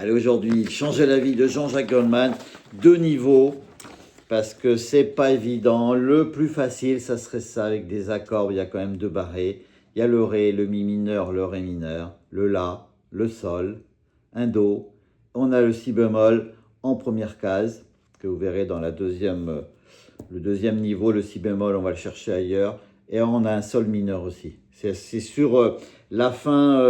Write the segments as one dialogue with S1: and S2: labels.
S1: Allez, aujourd'hui, changer la vie de Jean-Jacques Goldman, 2 niveaux, parce que c'est pas évident. Le plus facile, ça serait ça, avec des accords, il y a quand même 2 barrés. Il y a le Ré, le Mi mineur, le Ré mineur, le La, le Sol, un Do. On a le Si bémol en première case, que vous verrez dans le deuxième niveau, le Si bémol, on va le chercher ailleurs. Et on a un Sol mineur aussi. C'est sur la fin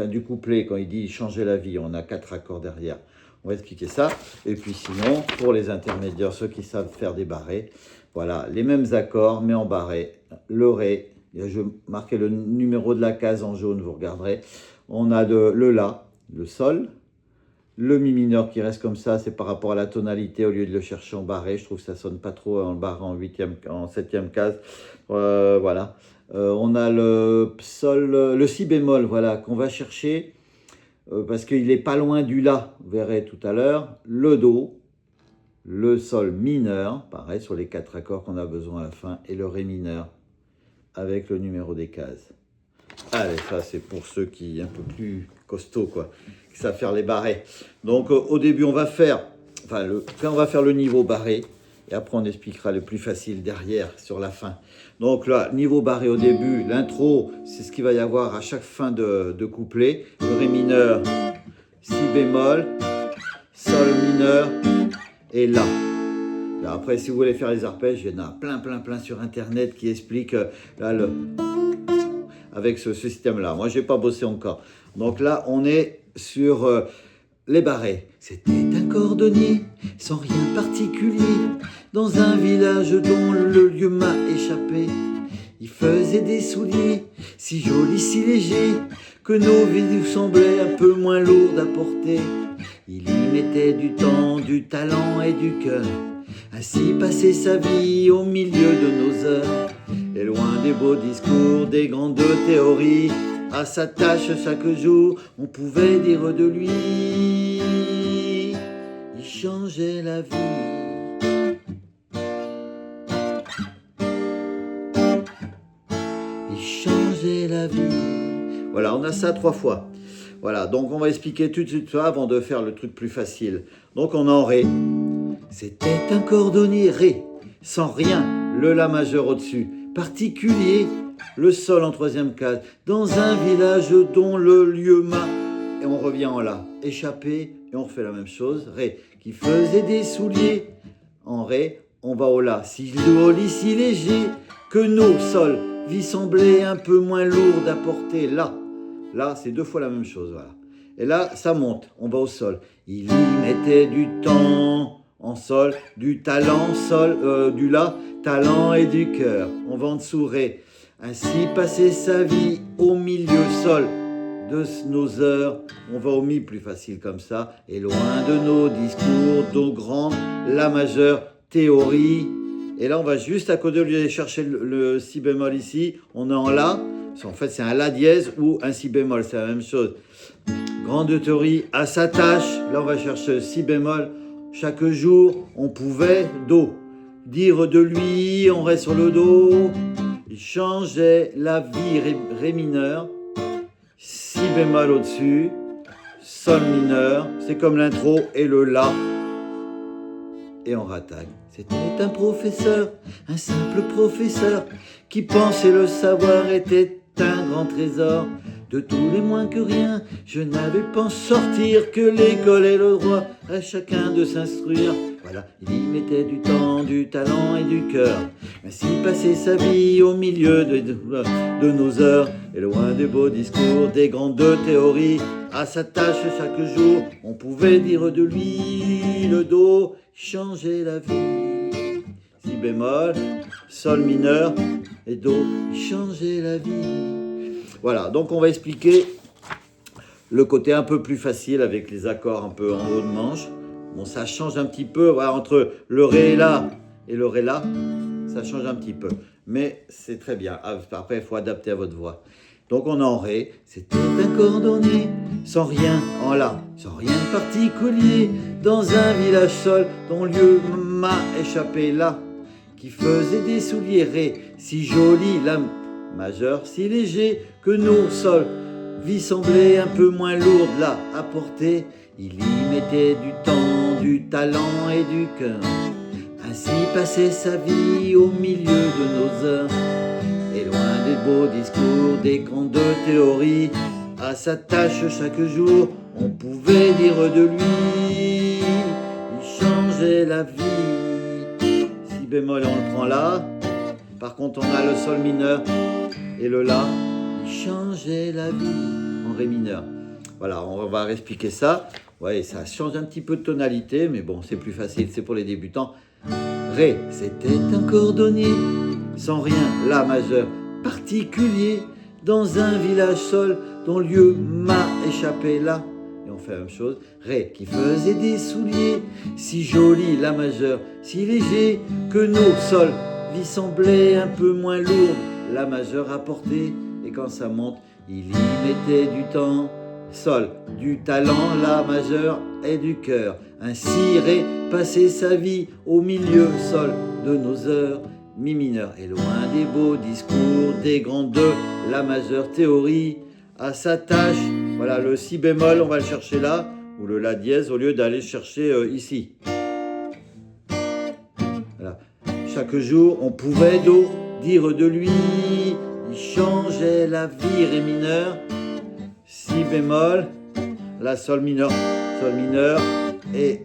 S1: du couplet, quand il dit changer la vie, on a 4 accords derrière. On va expliquer ça. Et puis sinon, pour les intermédiaires, ceux qui savent faire des barrés, voilà, les mêmes accords, mais en barré. Le Ré, je marquais le numéro de la case en jaune, vous regarderez. On a le La, le Sol, le Mi mineur qui reste comme ça, c'est par rapport à la tonalité, au lieu de le chercher en barré. Je trouve que ça sonne pas trop en barré en 7e case. Voilà. On a le Sol, le Si bémol, voilà, qu'on va chercher parce qu'il n'est pas loin du La, vous verrez tout à l'heure. Le Do, le Sol mineur, pareil sur les 4 accords qu'on a besoin à la fin, et le Ré mineur avec le numéro des cases. Allez, ça c'est pour ceux qui un peu plus costauds, quoi, qui savent faire les barrés. Donc au début, on va faire le niveau barré, et après on expliquera le plus facile derrière, sur la fin. Donc là, niveau barré au début, l'intro, c'est ce qu'il va y avoir à chaque fin de couplet. Le Ré mineur, Si bémol, Sol mineur et La. Après, si vous voulez faire les arpèges, il y en a plein sur Internet qui expliquent avec ce système-là. Moi, je n'ai pas bossé encore. Donc là, on est sur les barrés. C'était un cordonnier, sans rien de particulier, dans un village dont le lieu m'a échappé. Il faisait des souliers, si jolis, si légers, que nos vies nous semblaient un peu moins lourdes à porter. Il y mettait du temps, du talent et du cœur, ainsi passait sa vie au milieu de nos heures. Et loin des beaux discours, des grandes théories, à sa tâche chaque jour, on pouvait dire de lui, il changeait la vie. Il changeait la vie. Voilà, on a ça 3 fois. Voilà, donc on va expliquer tout de suite ça avant de faire le truc plus facile. Donc on est en Ré. C'était un cordonnier Ré, sans rien, le La majeur au-dessus, particulier, le Sol en 3e case, dans un village dont le lieu m'a, et on revient en La, échappé, et on refait la même chose, Ré, qui faisait des souliers, en Ré, on va au La, si joli, si léger, que nos Sol, vie semblait un peu moins lourde à porter, là, c'est 2 fois la même chose, voilà. Et là, ça monte, on va au Sol, il y mettait du temps, en Sol, du talent, Sol, du La, talent et du cœur. On va en dessous Ré. Ainsi passer sa vie au milieu Sol de nos heures. On va au Mi plus facile comme ça. Et loin de nos discours, nos grandes, La majeur, théorie. Et là, on va juste à côté, au lieu d'aller chercher le Si bémol ici, on est en La. En fait, c'est un La dièse ou un Si bémol, c'est la même chose. Grande théorie à sa tâche. Là, on va chercher Si bémol. Chaque jour, on pouvait, Do, dire de lui, on reste sur le Do. Il changeait la vie, Ré mineur, Si bémol au-dessus, Sol mineur, c'est comme l'intro, et le La, et on rattaque. C'était un professeur, un simple professeur, qui pensait le savoir était un grand trésor. De tous les moins que rien, je n'avais pas en sortir que l'école et le droit, à chacun de s'instruire. Voilà, il y mettait du temps, du talent et du cœur. Ainsi passait sa vie au milieu de nos heures. Et loin des beaux discours, des grandes théories, à sa tâche chaque jour, on pouvait dire de lui, le Do changeait la vie. Si bémol, Sol mineur et Do changeait la vie. Voilà, donc on va expliquer le côté un peu plus facile avec les accords un peu en haut de manche. Bon, ça change un petit peu, voilà, entre le Ré là et le Ré là, ça change un petit peu. Mais c'est très bien. Après, il faut adapter à votre voix. Donc on est en Ré. C'était un cordonnier, sans rien en La, sans rien de particulier, dans un village Sol, dont lieu m'a échappé là, qui faisait des souliers Ré, si jolis, La majeur, si léger, que nos Sol, vie semblait un peu moins lourde là à porter. Il y mettait du temps, du talent et du cœur. Ainsi passait sa vie au milieu de nos heures. Et loin des beaux discours, des grandes théories, à sa tâche chaque jour, on pouvait dire de lui, il changeait la vie. Si bémol, on le prend là. Par contre, on a le sol mineur et le la. Il changeait la vie en ré mineur. Voilà, on va expliquer ça. Ouais, ça change un petit peu de tonalité, mais bon, c'est plus facile, c'est pour les débutants. Ré, c'était un cordonnier, sans rien, la majeur, particulier, dans un village sol, dont lieu m'a échappé là. Et on fait la même chose. Ré, qui faisait des souliers, si jolis, la majeure, si léger, que nos sols, vie semblait un peu moins lourde, la majeure à porter. Et quand ça monte, il y mettait du temps, sol, du talent, la majeure et du cœur. Ainsi Ré passait sa vie au milieu, sol, de nos heures, mi mineur. Et loin des beaux discours, des grandes, la majeure théorie, à sa tâche. Voilà, le si bémol, on va le chercher là, ou le la dièse, au lieu d'aller chercher ici. Voilà. Chaque jour, on pouvait dire de lui, il changeait la vie, ré mineur, si bémol, la sol mineur et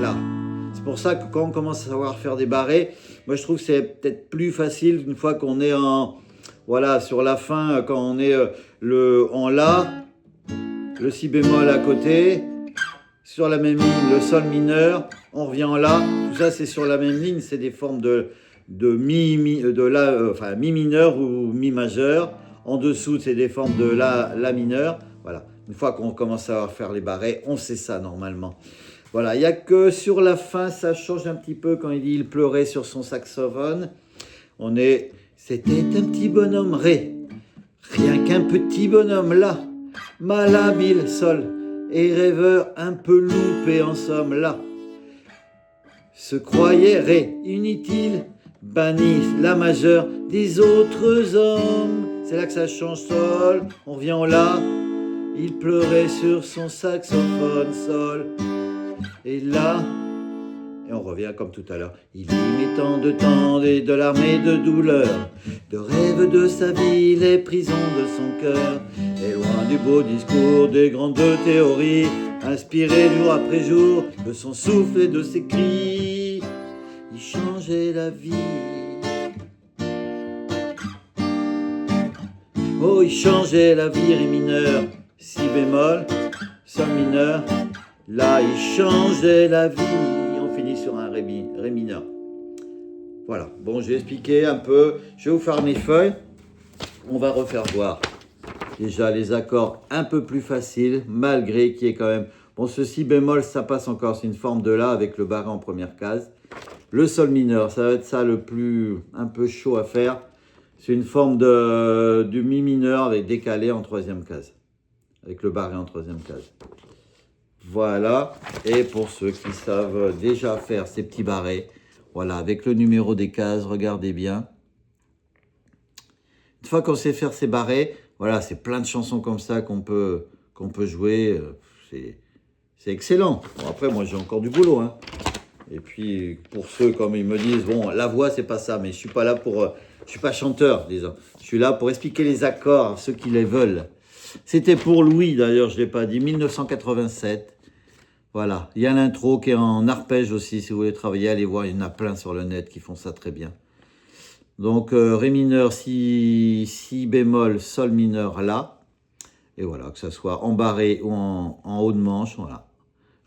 S1: la. C'est pour ça que quand on commence à savoir faire des barrés, moi je trouve que c'est peut-être plus facile une fois qu'on est voilà, sur la fin, quand on est en la, le si bémol à côté, sur la même ligne, le sol mineur, on revient en la, tout ça c'est sur la même ligne, c'est des formes de mi mineur ou mi majeur. En dessous, c'est des formes de la mineur. Voilà. Une fois qu'on commence à faire les barrés, on sait ça normalement. Voilà. Il n'y a que sur la fin, ça change un petit peu quand il dit il pleurait sur son saxophone. C'était un petit bonhomme ré. Rien qu'un petit bonhomme là. Malhabile sol. Et rêveur un peu loupé en somme là. Se croyait ré. Inutile. Banni la majeure des autres hommes. C'est là que ça change sol, on revient en la. Il pleurait sur son saxophone sol. Et là, et on revient comme tout à l'heure. Il y met tant de temps et de larmes et de douleurs, de rêves de sa vie, les prisons de son cœur. Et loin du beau discours, des grandes théories, inspiré jour après jour de son souffle et de ses cris, il changeait la vie. Oh, il changeait la vie, ré mineur, si bémol, sol mineur. Là, il changeait la vie. On finit sur un ré mineur. Voilà. Bon, j'ai expliqué un peu. Je vais vous faire mes feuilles. On va refaire voir déjà les accords un peu plus faciles, malgré qu'il y ait quand même... Bon, ce si bémol, ça passe encore. C'est une forme de la avec le barré en première case. Le sol mineur, ça va être ça le plus... un peu chaud à faire. C'est une forme du mi mineur avec décalé en troisième case. Avec le barré en troisième case. Voilà. Et pour ceux qui savent déjà faire ces petits barrés, voilà, avec le numéro des cases, regardez bien. Une fois qu'on sait faire ces barrés, voilà, c'est plein de chansons comme ça qu'on peut jouer. C'est excellent. Bon, après, moi, j'ai encore du boulot, hein. Et puis, pour ceux, comme ils me disent, bon, la voix, c'est pas ça, mais je suis pas là pour... je suis pas chanteur, disons. Je suis là pour expliquer les accords à ceux qui les veulent. C'était pour Louis, d'ailleurs, je l'ai pas dit, 1987. Voilà. Il y a l'intro qui est en arpège aussi, si vous voulez travailler, allez voir, il y en a plein sur le net qui font ça très bien. Donc, ré mineur, si bémol, sol mineur, la. Et voilà, que ça soit en barré ou en haut de manche, voilà.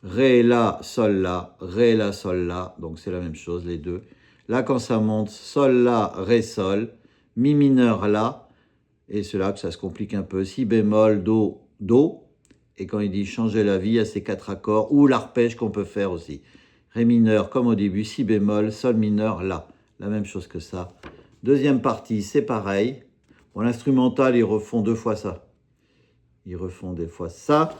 S1: Ré, la, sol, la, ré, la, sol, la. Donc, c'est la même chose, les deux. Là, quand ça monte, sol, la, ré, sol, mi mineur, la. Et c'est là que ça se complique un peu. Si bémol, do, do. Et quand il dit changer la vie, il y a ces quatre accords. Ou l'arpège qu'on peut faire aussi. Ré mineur, comme au début, si bémol, sol mineur, la. La même chose que ça. Deuxième partie, c'est pareil. Bon, l'instrumental, ils refont deux fois ça. Ils refont des fois ça.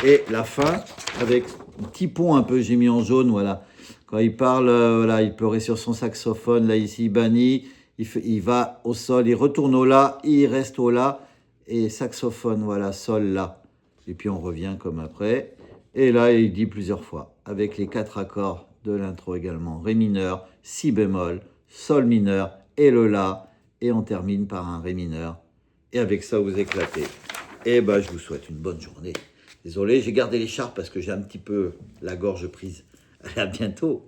S1: Et la fin, avec un petit pont un peu, j'ai mis en jaune, voilà. Quand il parle, voilà, il pleurait sur son saxophone, là, ici, banni. Il va au sol, il retourne au la, il reste au la. et saxophone, voilà, sol, la. Et puis on revient comme après. Et là, il dit plusieurs fois, avec les 4 accords de l'intro également. Ré mineur, si bémol, sol mineur et le la. Et on termine par un ré mineur. Et avec ça, vous éclatez. Et ben, je vous souhaite une bonne journée. Désolé, j'ai gardé l'écharpe parce que j'ai un petit peu la gorge prise. Allez, à bientôt.